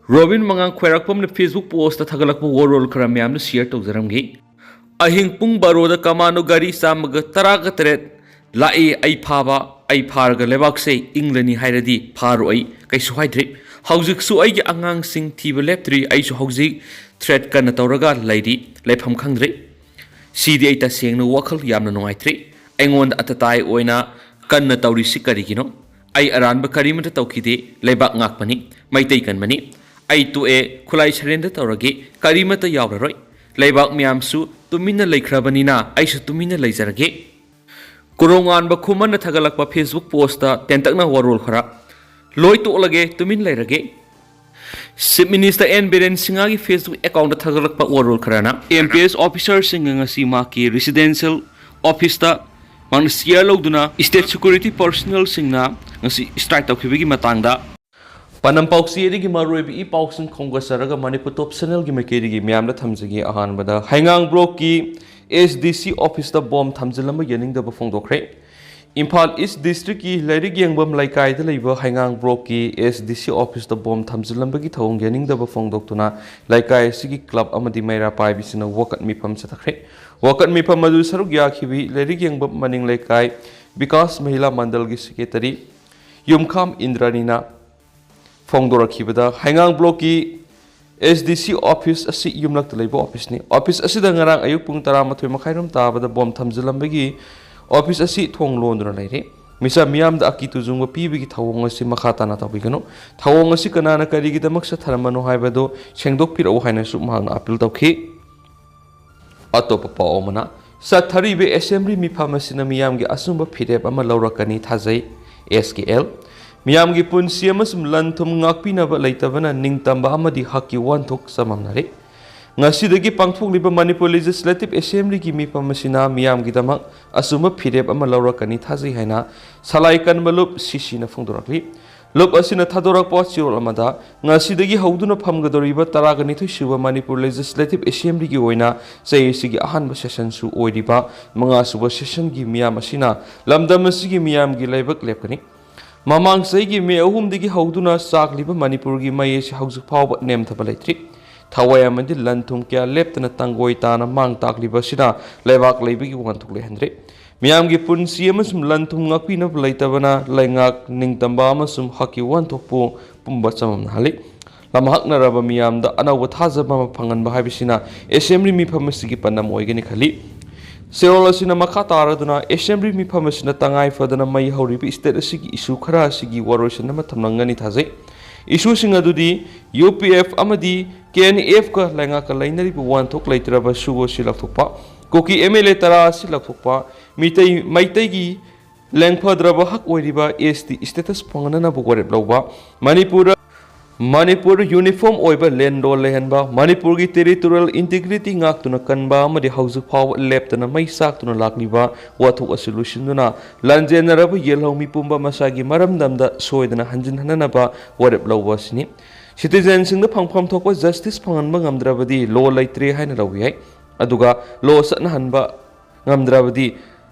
Robin mangang Khwairakpam na Facebook post ta thagalakpa warol khara myam na share tawjaramgi ahing pung baroda kamano gari samaga taraga teret lai ai phaba ai pharga lebak se inglani hairadi pharu ai kaisu haidre haujik su ai gi angang sing thiba leptri ai su haujik threat kana tawraga laidi lepham khangdre sidi ai ta sengna wakhal yamna nongaithre aingon atatai oina kanna tawri sikari gino ai aranba karimata tawkhide lebak ngakpani maitai kanmani ai tu e khulai sarenda tawragi karimata yawraroi leibak myamsu tumina leikhrabanina aisu tumina leizarage Korounganba khuman na thagalakpa Facebook post ta tentakna warol khara loi to lage tumin leirage Chief Minister N Biren singagi Facebook account ta thagalakpa warol khara na MPS officer singa si ma ki residential office ta mang share loduna state security personnel singna ngasi strike tawkhibigi matangda Panam pauksi edigi maruebi I pauksin kongasaraga Manipur top channel gi makerigi myamna thamjage ahanbada Haingang block ki SDC office ta bomb thamjalamba yeningda ba phongdokre Imphal East district ki lairig yengbam laikai da leiba Haingang block ki SDC office ta bomb thamjalamba gi thawng yeningda ba phongdoktuna laikai sigi club amadi maira pai bisina wakat mifam chathakre wakat mifam madu saruk yakhibi lairig yengbam maning laikai Vikas Mahila Mandal gi secretary Yumkham Indranina Fongdorakibada Haingang block ki SDC office asi yumlak talaibo office ni office asi da ngarang ayuk pung 12 makhairam tabada bom thamjalambagi office asi thong londra laire misa miyam da akitu jungba pibigi thawong asi makhata na tabigano thawong asi kanana karigi damak sa tharamano haibado sengdok piro haina su mahang appeal tawkhi atopa paomana satharibe assembly mi pharmacy na miyam gi asumba phirep ama laurakani thajai SKL Miyamgi punsi amasum lanthum ngakpinaba leitabana ningtamba amadi hakki wanthok samamnare ngasidagi pangthokliba Manipur Legislative Assembly ki mifam asina miyamgi damak asuma phirep ama laurakani thajai haina salaikan malup sisina phongdorakli lup asina thadorakpa chirol amada ngasidagi hauduna phamgadoriba taragani thuisuba Manipur Legislative Assembly ki oina saisigi ahanba session su oiriba manga suba session gi miyam asina lamdam asigi miyamgi laibak lepkani Mamang saigi me ahum digi hauduna sakliba Manipur gi mai si haujuk phawba nem thaba leitri thawai amadi lanthum kya leptana tangoi tana mang takliba sina lebak leibigi wanthuk le hendre miyam gi punsi amasum lanthum ngakpina leitabana laingak ningtamba amasum haki wanthokpu pumba chamam hali lamhakna raba miyam da anawa thajaba phangan ba habisina assembly mi phamasigi panam oigeni khali Serol asina makha taraduna assembly mi phamasina tangai fadana mai horibi state asigi issue khara asigi waroisana mathamnangani thajai issue singa dudi UPF amadi KNF ka lenga ka lainari bu wanthok leitraba sugo silakthokpa koki MLA tara silakthokpa maitai gi lengphadraba hak oiriba ST status phangana bu gorep lawba Manipur uniform oiba lendo lehenba Manipur gi territorial integrity ngaktuna kanba amadi haujuk phaw leptana mai saktuna lakliba wathuk solution duna lanjenaraba yelhomi pumba masagi maramdamda soidana hanjin hananaba warep lawba sini citizen singda phangpham thokwa justice phanganba ngamdrabadi law laitre haina lawiyai aduga law satna hanba ngamdrabadi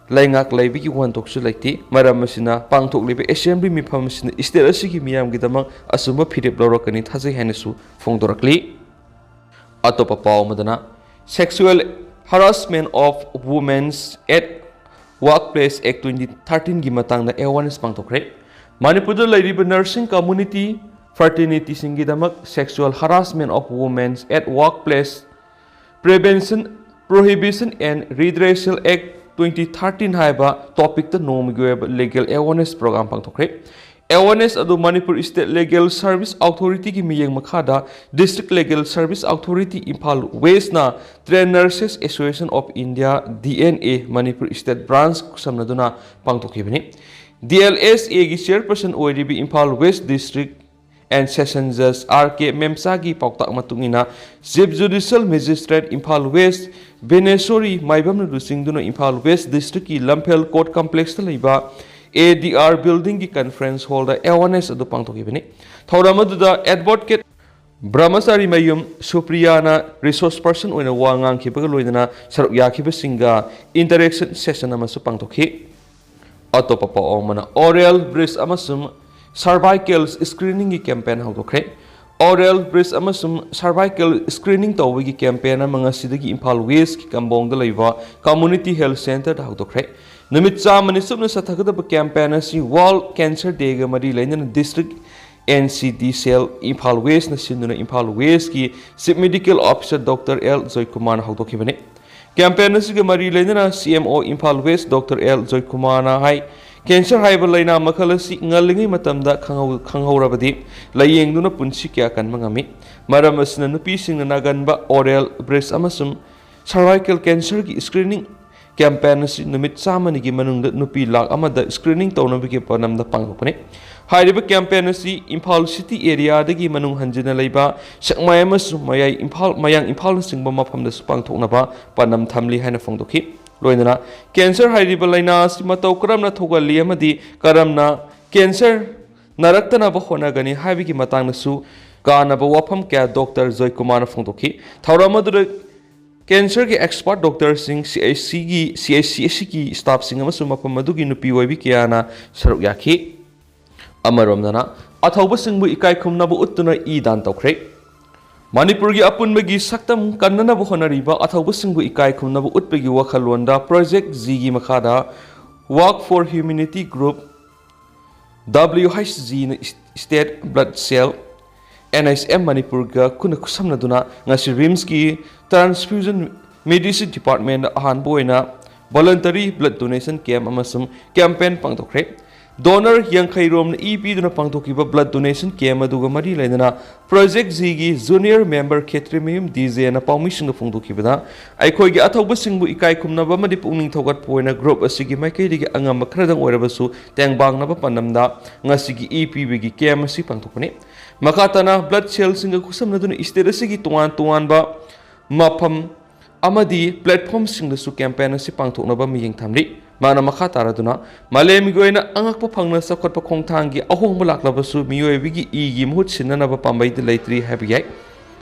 laingak laibigi wantok su laiti maram masina pangthok libe assembly mi phamasina state asigi miyam gi damang asuma phirep lorokani thajai hainasu phongdorakli atopa pawmadana sexual harassment of women at workplace act 2013 gi matangda awareness pangthokre Manipur da lairiba nursing community fraternity singi damak sexual harassment of women at workplace prevention prohibition and redressal act 2013 haiba topic ta nomigweba legal awareness program pangthokre awareness adu Manipur State Legal Service Authority ki miyeng makhada District Legal Service Authority Imphal West na Trained Nurses Association of India DNA Manipur State Branch samnaduna pangthokibani DLSA gi chairperson oiribi Imphal West District and Session Judge RK Memsagi Pauktak Matungina Chief Judicial Magistrate Imphal West Benesori Maibam Rusingduna Imphal West District ki Lamphel Court Complex Taliba ADR Building ki Conference Hall da awareness adu pangthokibani thawramaduda advocate Brahmasari Mayum Supriyana resource person oina wangang khibaga loidana saruk yakhiba singa interaction session amasu pangthokhi atopa pa omana oral breast amasum cervical screening campaign how to create oral breast amasum cervical screening tawigi campaign amanga sidagi Imphal West ki Kambong da leiba community health center da hawdokre numit chamani subna sathagada campaign asi World Cancer Day ga mari lainana district NCD cell Imphal West na sinduna Imphal West ki chief medical officer Dr. L Joy Kumar hawdokibane campaign asi ga mari lainana CMO Imphal West Dr. L Joy Kumar na hai Cancer haiba laina makhalasi ngalingi matamda khanghaurabadi layengduna punsi kya kan mangami maram asna nupi singna naganba oral breast amasum cervical cancer ki screening campaign asi numit samani gi manungda nupi lak amada screening tawnabigi panamda panghopane hairiba campaign asi Imphal city area dagi manung hanjina leiba sakmai amasum mayai mayang Imphal singba mafamda pangthoknaba panam thamli haina phongdokhi loinana cancer hairiba laina si matau karamna thogali amadi karamna cancer naraktana ba khona gani haibigi matang nasu kana ba wapham kya Dr. Joy Kumar phongdokhi thauramadu cancer ki expert doctor sing CHC ki staff sing amasu mapam madugi nupi oibi kiana saruk yakhi amaromdana athauba singbu ikai khumna bu uttuna I dan tawkhre Manipur gi apunbagi saktam kannana bu honariba athauba singbu ikai khumna bu utpegi wakhalwanda project Z gi makhada work for humanity group WHZ state blood cell NSM Manipur ga kuna kusamna duna ngasi RIMS ki transfusion medicine department ahan boina voluntary blood donation camp amasum campaign pangtokre donor yang khairom na EP duna pangtokiba blood donation camp aduga mari lainana project Z gi junior member khetrimium DJ na permission phongdokibada aikhoi gi athauba singbu ikai khumna ba madi pungning thogat poina group asigi maikai digi angam khradang oirabasu tengbang na ba panamda ngasigi EP gi camp asi pangtokone makatana blood cells singa kusamna duna state asigi tuan ba mafam amadi platform singda su campaign asi pangthokna ba miyeng thamli mana makha taraduna malemi goina angakpa phangna sakhotpa khongthangi ahongba laklabasu miyoibigi igi muhut sinana ba pambai de leitri habigai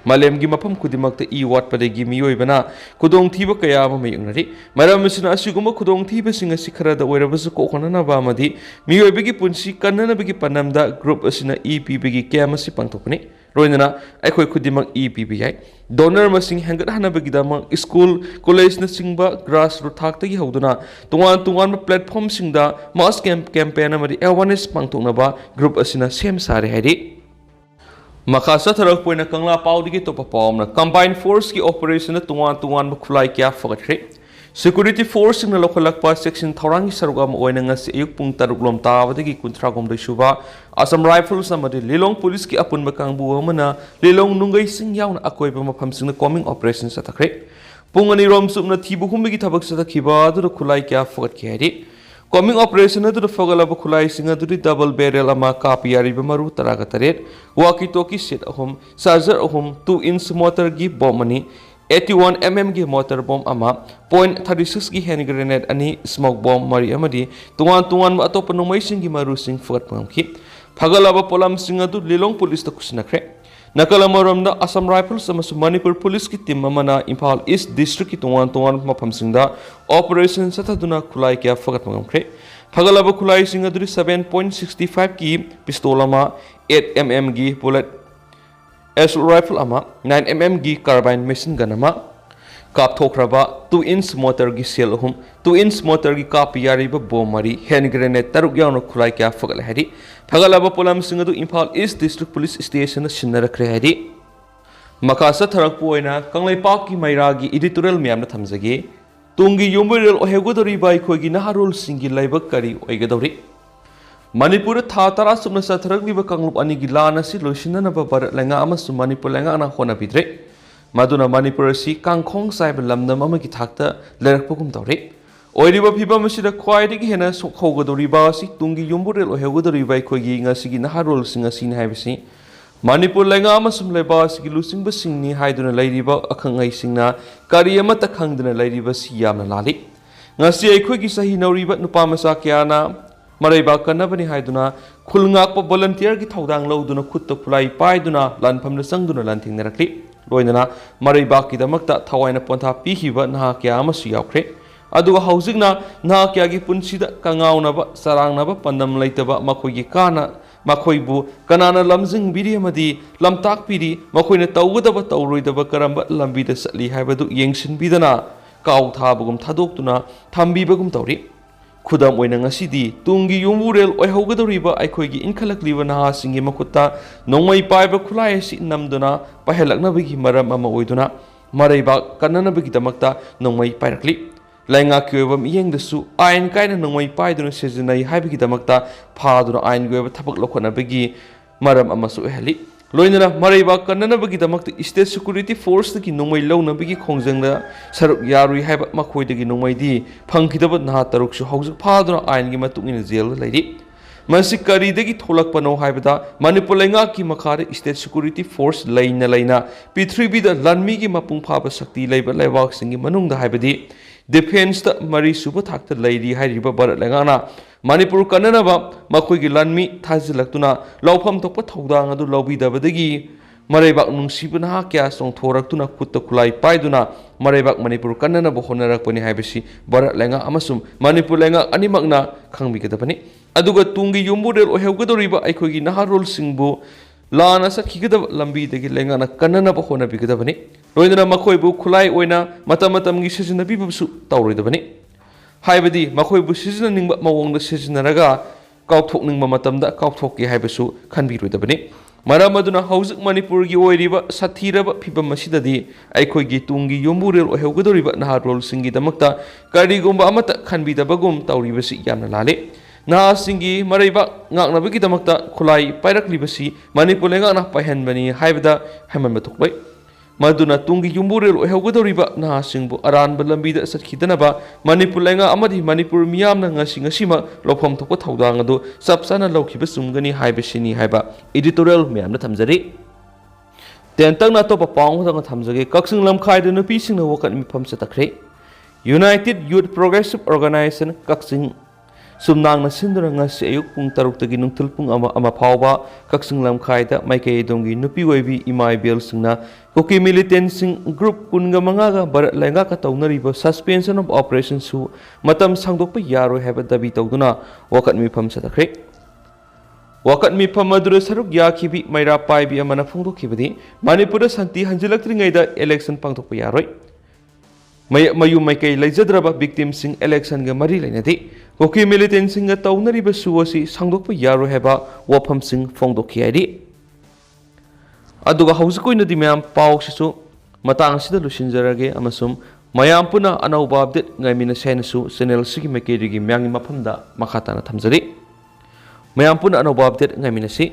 malem gi mafam kudimakta wat padegi miyoibana kudong thiba kaya ma mayungnari maram sina asiguma kudong thiba singa sikhara da oirabasu kokhonana ba madi miyoibigi punsi kannana bigi panamda group asina bigi kemasi pangthokni roinana aikhoi kudimak bigai donor masing hangat hanabagi dama school college na singba grassroots thaktagi hoduna tungan platform singda mass campaign amadi awareness pangthokna ba group asina sem sare hairi Makasa tharak poina kangla paudigi topa paumna combined force ki operation na tungan khulai kya fakatre security force na lokhalakpa section thorangi sarugam oina ngasi ayuk pung taruklom tawadagi kuntragom dai suba Assam Rifles amadi Lilong police ki apun bakangbu amana Lilong nungai sing yauna akoiba mafam singna combing operation satakre pungani rom subna thibu humbigi thabak satakhiba adu khulai kya fakat khari Coming operation adu fagalaba khulai singa duri double barrel ama kapiyari bamaru taraga taret walkie talkie set ahum charger ahum 2-inch motor gi bomb ani 81 mm gi motor bomb ama .36 gi hand grenade ani smoke bomb mari amadi tungan atop numai sing gi maru sing fat pangki fagalaba polam singa du Lilong police ta kusnakre Nakalamoramda Assam Rifles amasu Manipur police ki team amana Imphal East district ki tungan mafam singda operation sataduna khulai kya fagat mangamkre phagalaba khulai singa duri 7.65 ki pistol ama 8 mm gi bullet assault rifle ama 9 mm gi carbine machine gun ama kap thokraba 2-inch motor gi sel hum 2-inch motor gi kap yari ba bomari hand grenade taruk yauna khulai kya fagal hari phagalaba polam singa du Imphal East district police station sinna rakhre hari makasa tharak poina kanglai park ki maira gi editorial myam na thamjage tungi yumberel ohegodori bai khogi naharul singi laibak kari oigadori Manipur tha tara subna satharak liba kanglup ani gi lana si loisina na ba barat lenga amasu Manipur lenga na khona bidre Maduna Manipur si kangkhong saiba lamdam amagi thakta lerakpugum tawre oiriba phibam asida khwaidagi hena sokhogodoriba si tungi yumburel ohegodoriba khogi ngasigi naharol singa sin haibisi Manipur lenga amasum leba sigi lusingba singni haiduna lairiba akhangai singna kari amata khangduna lairiba si yamna lali ngasi aikhogi sahi nauriba nupa masa kyana maraiba kanabani haiduna khulngakpa volunteer gi thodang loduna khutta khulai paiduna lanphamna sangduna lanthingna rakli loinana maraiba ki damakta thawaina pontha pihiba naha kya amasu yaukre aduga haujigna naha kya gi punsida kangaunaba sarangnaba pandam laitaba makhogi kana ꯃꯈꯣꯏꯕꯨ ꯀꯅꯥꯅ ꯂꯝꯖꯤꯡꯕꯤꯔꯤ ꯑꯃꯗꯤ ꯂꯝꯇꯥꯛꯄꯤꯔꯤ ꯃꯈꯣꯏꯅ ꯇꯧꯒꯗꯕ ꯇꯧꯔꯣꯏꯗꯕ ꯀꯔꯝꯕ ꯂꯝꯕꯤꯗ ꯆꯠꯂꯤ ꯍꯥꯏꯕꯗꯨ ꯌꯦꯡꯁꯤꯟꯕꯤꯗꯅ ꯀꯥꯎ ꯊꯥꯕꯒꯨꯝ ꯊꯥꯗꯣꯛꯇꯨꯅ ꯊꯝꯕꯤꯕꯒꯨꯝ ꯇꯧꯔꯤ ꯈꯨꯗꯝ ꯑꯣꯏꯅ ꯉꯁꯤꯗꯤ ꯇꯨꯡꯒꯤ ꯌꯨꯝꯕꯨꯔꯦꯜ ꯑꯣꯏꯍꯧꯒꯗꯧꯔꯤꯕ ꯑꯩꯈꯣꯏꯒꯤ ꯏꯟꯈꯠꯂꯛꯂꯤꯕ ꯅꯍꯥꯁꯤꯡꯒꯤ ꯃꯈꯨꯠꯇ ꯅꯣꯡꯃꯩ ꯄꯥꯏꯕ ꯈꯨꯠꯂꯥꯏ ꯑꯁꯤ ꯅꯝꯗꯨꯅ ꯄꯥꯏꯍꯜꯂꯛꯅꯕꯒꯤ ꯃꯔꯝ ꯑꯃ ꯑꯣꯏꯗꯨꯅ ꯃꯔꯩꯕꯥꯛ ꯀꯟꯅꯅꯕꯒꯤꯗꯃꯛꯇ ꯅꯣꯡꯃꯩ ꯄꯥꯏꯔꯛꯂꯤ ꯂꯩꯉꯥꯛꯀꯤ ꯑꯣꯏꯕ ꯃꯤꯠꯌꯦꯡꯗꯁꯨ ꯑꯥꯏꯟ ꯀꯥꯏꯅ ꯅꯣꯡꯃꯩ ꯄꯥꯏꯗꯨꯅ ꯁꯤꯖꯤꯟꯅꯩ ꯍꯥꯏꯕꯒꯤꯗꯃꯛꯇ ꯐꯥꯗꯨꯅ ꯑꯥꯏꯟꯒꯤ ꯑꯣꯏꯕ ꯊꯕꯛ ꯂꯧꯈꯠꯅꯕꯒꯤ ꯃꯔꯝ ꯑꯃꯁꯨ ꯑꯣꯏꯍꯜꯂꯤ ꯂꯣꯏꯅꯅ ꯃꯔꯩꯕꯥꯛ ꯀꯟꯅꯅꯕꯒꯤꯗꯃꯛꯇ ꯁ꯭ꯇꯦꯠ ꯁꯦꯀ꯭ꯌꯨꯔꯤꯇꯤ ꯐꯣꯔꯁꯇꯒꯤ ꯅꯣꯡꯃꯩ ꯂꯧꯅꯕꯒꯤ ꯈꯣꯡꯖꯪꯗ ꯁꯔꯨꯛ ꯌꯥꯔꯨꯏ ꯍꯥꯏꯕ ꯃꯈꯣꯏꯗꯒꯤ ꯅꯣꯡꯃꯩꯗꯤ ꯐꯪꯈꯤꯗꯕ ꯅꯍꯥ ꯇꯔꯨꯛꯁꯨ ꯍꯧꯖꯤꯛ ꯐꯥꯗꯨꯅ ꯑꯥꯏꯟꯒꯤ ꯃꯇꯨꯡ ꯏꯟꯅ ꯖꯦꯜꯗ ꯂꯩꯔꯤ ꯃꯁꯤ ꯀꯔꯤꯗꯒꯤ ꯊꯣꯛꯂꯛꯄꯅꯣ ꯍꯥꯏꯕꯗ ꯃꯅꯤꯄꯨꯔ ꯂꯩꯉꯥꯛꯀꯤ ꯃꯈꯥꯗ ꯁ꯭ꯇꯦꯠ ꯁꯦꯀ꯭ꯌꯨꯔꯤꯇꯤ ꯐꯣꯔꯁ ꯂꯩꯅ ꯄ꯭ꯔꯤꯊꯤꯕꯤꯗ ꯂꯥꯟꯃꯤꯒꯤ ꯃꯄꯨꯡ ꯐꯥꯕ ꯁꯛꯇꯤ ꯂꯩꯕ ꯂꯩꯕꯥꯛꯁꯤꯡꯒꯤ ꯃꯅꯨꯡꯗ ꯍꯥꯏꯕꯗꯤ ꯗꯤꯐꯦꯟꯁꯇ ꯃꯔꯤ ꯁꯨꯕ ꯊꯥꯛꯇ ꯂꯩꯔꯤ ꯍꯥꯏꯔꯤꯕ ꯚꯥꯔꯠ ꯂꯩꯉꯥꯛꯅ ꯃꯅꯤꯄꯨꯔ ꯀꯟꯅꯅꯕ ꯃꯈꯣꯏꯒꯤ ꯂꯥꯟꯃꯤ ꯊꯥꯖꯤꯜꯂꯛꯇꯨꯅ ꯂꯧꯐꯝ ꯊꯣꯛꯄ ꯊꯧꯗꯥꯡ ꯑꯗꯨ ꯂꯧꯕꯤꯗꯕꯗꯒꯤ ꯃꯔꯩꯕꯥꯛ ꯅꯨꯡꯁꯤꯕ ꯅꯍꯥ ꯀꯌꯥ ꯆꯣꯡꯊꯣꯔꯛꯇꯨꯅ ꯈꯨꯠꯇ ꯈꯨꯠꯂꯥꯏ ꯄꯥꯏꯗꯨꯅ ꯃꯔꯩꯕꯥꯛ ꯃꯅꯤꯄꯨꯔ ꯀꯟꯅꯅꯕ ꯍꯣꯠꯅꯔꯛꯄꯅꯤ ꯍꯥꯏꯕꯁꯤ ꯚꯥꯔꯠ ꯂꯩꯉꯥꯛ ꯑꯃꯁꯨꯡ ꯃꯅꯤꯄꯨꯔ ꯂꯩꯉꯥꯛ ꯑꯅꯤꯃꯛꯅ ꯈꯪꯕꯤꯒꯗꯕꯅꯤ ꯑꯗꯨꯒ ꯇꯨꯡꯒꯤ ꯌꯨꯝꯕꯨꯔꯦꯜ ꯑꯣꯏꯍꯧꯒꯗꯧꯔꯤꯕ ꯑꯩꯈꯣꯏꯒꯤ ꯅꯍꯥꯔꯣꯜꯁꯤꯡꯕꯨ ꯂꯥꯟꯅ ꯆꯠꯈꯤꯒꯗꯕ ꯂꯝꯕꯤꯗꯒꯤ ꯂꯩꯉꯥꯛꯅ ꯀꯟꯅꯅꯕ ꯍꯣꯠꯅꯕꯤꯒꯗꯕꯅꯤ ꯂꯣꯏꯅꯅ ꯃꯈꯣꯏꯕꯨ ꯈꯨꯠꯂꯥꯏ ꯑꯣꯏꯅ ꯃꯇꯝ ꯃꯇꯝꯒꯤ ꯁꯤꯖꯤꯟꯅꯕꯤꯕꯁꯨ ꯇꯧꯔꯣꯏꯗꯕꯅꯤ ꯍꯥꯏꯕꯗꯤ ꯃꯈꯣꯏꯕꯨ ꯁꯤꯖꯤꯟꯅꯅꯤꯡꯕ ꯃꯑꯣꯡꯗ ꯁꯤꯖꯤꯟꯅꯔꯒ ꯀꯥꯎꯊꯣꯛꯅꯤꯡꯕ ꯃꯇꯝꯗ ꯀꯥꯎꯊꯣꯛꯀꯦ ꯍꯥꯏꯕꯁꯨ ꯈꯟꯕꯤꯔꯣꯏꯗꯕꯅꯤ ꯃꯔꯝ ꯑꯗꯨꯅ ꯍꯧꯖꯤꯛ ꯃꯅꯤꯄꯨꯔꯒꯤ ꯑꯣꯏꯔꯤꯕ ꯁꯥꯊꯤꯔꯕ ꯐꯤꯕꯝ ꯑꯁꯤꯗꯗꯤ ꯑꯩꯈꯣꯏꯒꯤ ꯇꯨꯡꯒꯤ ꯌꯨꯝꯕꯨꯔꯦꯜ ꯑꯣꯏꯍꯧꯒꯗꯧꯔꯤꯕ ꯅꯍꯥꯔꯣꯜꯁꯤꯡꯒꯤꯗꯃꯛꯇ ꯀꯔꯤꯒꯨꯝꯕ ꯑꯃꯠꯇ ꯈꯟꯕꯤꯗꯕꯒꯨꯝ ꯇꯧꯔꯤꯕꯁꯤ ꯌꯥꯝꯅ ꯂꯥꯜꯂꯤ ꯅꯍꯥꯁꯤꯡꯒꯤ ꯃꯔꯩꯕꯥꯛ ꯉꯥꯛꯅꯕꯒꯤꯗꯃꯛꯇ ꯈꯨꯠꯂꯥꯏ ꯄꯥꯏꯔꯛꯂꯤꯕꯁꯤ ꯃꯅꯤꯄꯨꯔ ꯂꯩꯉꯥꯛꯅ ꯄꯥꯏꯍꯟꯕꯅꯤ ꯍꯥꯏꯕꯗ ꯍꯥꯏꯃꯟꯕ ꯊꯣꯛꯂꯣꯏ ꯃꯗꯨꯅ ꯇꯨꯡꯒꯤ ꯌꯨꯝꯕꯨꯔꯦꯜ ꯑꯣꯏꯍꯧꯒꯗꯧꯔꯤꯕ ꯅꯍꯥꯁꯤꯡꯕꯨ ꯑꯔꯥꯟꯕ ꯂꯝꯕꯤꯗ ꯆꯠꯈꯤꯗꯅꯕ ꯃꯅꯤꯄꯨꯔ ꯂꯩꯉꯥꯛ ꯑꯃꯗꯤ ꯃꯅꯤꯄꯨꯔ ꯃꯤꯌꯥꯝꯅ ꯉꯁꯤꯃꯛ ꯂꯧꯐꯝ ꯊꯣꯛꯄ ꯊꯧꯗꯥꯡ ꯑꯗꯨ ꯆꯞ ꯆꯥꯅ ꯂꯧꯈꯤꯕ ꯆꯨꯝꯒꯅꯤ ꯍꯥꯏꯕꯁꯤꯅꯤ ꯍꯥꯏꯕ ꯏꯗꯤꯇꯣꯔꯤꯌꯦꯜ ꯃꯌꯥꯝꯅ ꯊꯝꯖꯔꯤ ꯇꯦꯟꯇꯛꯅ ꯑꯇꯣꯞꯄ ꯄꯥꯎ ꯑꯃꯈꯛꯇꯪ ꯊꯝꯖꯒꯦ ꯀꯛꯆꯤꯡ ꯂꯝꯈꯥꯏꯗ ꯅꯨꯄꯤꯁꯤꯡꯅ ꯋꯥꯀꯠ ꯃꯤꯐꯝ ꯆꯠꯊꯈ꯭ꯔꯦ ꯌꯨꯅꯥꯏꯇꯦꯠ ꯌꯨꯠ ꯄ꯭ꯔꯣꯒ꯭ꯔꯦꯁꯤꯚ ꯑꯣꯔꯒꯅꯥꯏꯖꯦꯁꯟ ꯀꯛꯆꯤꯡ ꯁꯨꯝꯅꯥꯡꯅ ꯁꯤꯟꯗꯨꯅ ꯉꯁꯤ ꯑꯌꯨꯛ ꯄꯨꯡ 6ꯇꯒꯤ ꯅꯨꯡꯊꯤꯜ ꯄꯨꯡ 1 ꯐꯥꯎꯕ ꯀꯛꯆꯤꯡ ꯂꯝꯈꯥꯏꯗ ꯃꯥꯏꯀꯩ ꯑꯗꯣꯝꯒꯤ ꯅꯨꯄꯤ ꯑꯣꯏꯕꯤ ꯏꯃꯥ ꯏꯕꯦꯜꯁꯤꯡꯅ ꯀꯨꯀꯤ ꯃꯤꯂꯤꯇꯦꯟꯁꯤꯡ ꯒ꯭ꯔꯨꯞ 15ꯒ ꯚꯥꯔꯠ ꯂꯩꯉꯥꯛꯀ ꯇꯧꯅꯔꯤꯕ ꯁꯁꯄꯦꯟꯁꯟ ꯑꯣꯐ ꯑꯣꯄꯔꯦꯁꯟꯁꯨ ꯃꯇꯝ ꯁꯥꯡꯗꯣꯛꯄ ꯌꯥꯔꯣꯏ ꯍꯥꯏꯕ ꯗꯥꯕꯤ ꯇꯧꯗꯨꯅ ꯋꯥꯀꯠ ꯃꯤꯐꯝ ꯆꯠꯊꯈ꯭ꯔꯦ ꯋꯥꯀꯠ ꯃꯤꯐꯝ ꯑꯗꯨꯗ ꯁꯔꯨꯛ ꯌꯥꯈꯤꯕꯤ ꯃꯩꯔꯥ ꯄꯥꯏꯕꯤ ꯑꯃꯅ ꯐꯣꯡꯗꯣꯛꯈꯤꯕꯗꯤ ꯃꯅꯤꯄꯨꯔꯗ ꯁꯥꯟꯇꯤ ꯍꯟꯖꯤꯜꯂꯛꯇ꯭ꯔꯤꯉꯩꯗ ꯏꯂꯦꯛꯁꯟ ꯄꯥꯡꯊꯣꯛꯄ ꯌꯥꯔꯣꯏ ꯃꯌꯨꯝ ꯃꯩꯀꯩ ꯂꯩꯖꯗ꯭ꯔꯕ ꯚꯤꯛꯇꯤꯝꯁꯤꯡ ꯏꯂꯦꯛꯁꯟꯒ ꯃꯔꯤ ꯂꯩꯅꯗꯦ ꯀꯨꯀꯤ ꯃꯤꯂꯤꯇꯦꯟꯁꯤꯡꯒ ꯇꯧꯅꯔꯤꯕ ꯁꯨ ꯑꯁꯤ ꯁꯥꯡꯗꯣꯛꯄ ꯌꯥꯔꯣꯏ ꯍꯥꯏꯕ ꯋꯥꯐꯝꯁꯤꯡ ꯐꯣꯡꯗꯣꯛꯈꯤ ꯍꯥꯏꯔꯤ ꯑꯗꯨꯒ ꯍꯧꯖꯤꯛ ꯑꯣꯏꯅꯗꯤ ꯃꯌꯥꯝ ꯄꯥꯎꯁꯤꯁꯨ ꯃꯇꯥꯡ ꯑꯁꯤꯗ ꯂꯣꯏꯁꯤꯟꯖꯔꯒꯦ ꯑꯃꯁꯨꯡ ꯃꯌꯥꯝ ꯄꯨꯟꯅ ꯑꯅꯧꯕ ꯑꯞꯗꯦꯠ ꯉꯥꯏꯃꯤꯟꯅꯁꯦ ꯍꯥꯏꯅꯁꯨ ꯆꯦꯅꯦꯜ ꯑꯁꯤꯒꯤ ꯃꯥꯏꯀꯩꯗꯒꯤ ꯃꯌꯥꯝꯒꯤ ꯃꯐꯝꯗ ꯃꯈꯥ ꯇꯥꯅ ꯊꯝꯖꯔꯤ ꯃꯌꯥꯝ ꯄꯨꯟꯅ ꯑꯅꯧꯕ ꯑꯞꯗꯦꯠ ꯉꯥꯏꯃꯤꯟꯅꯁꯤ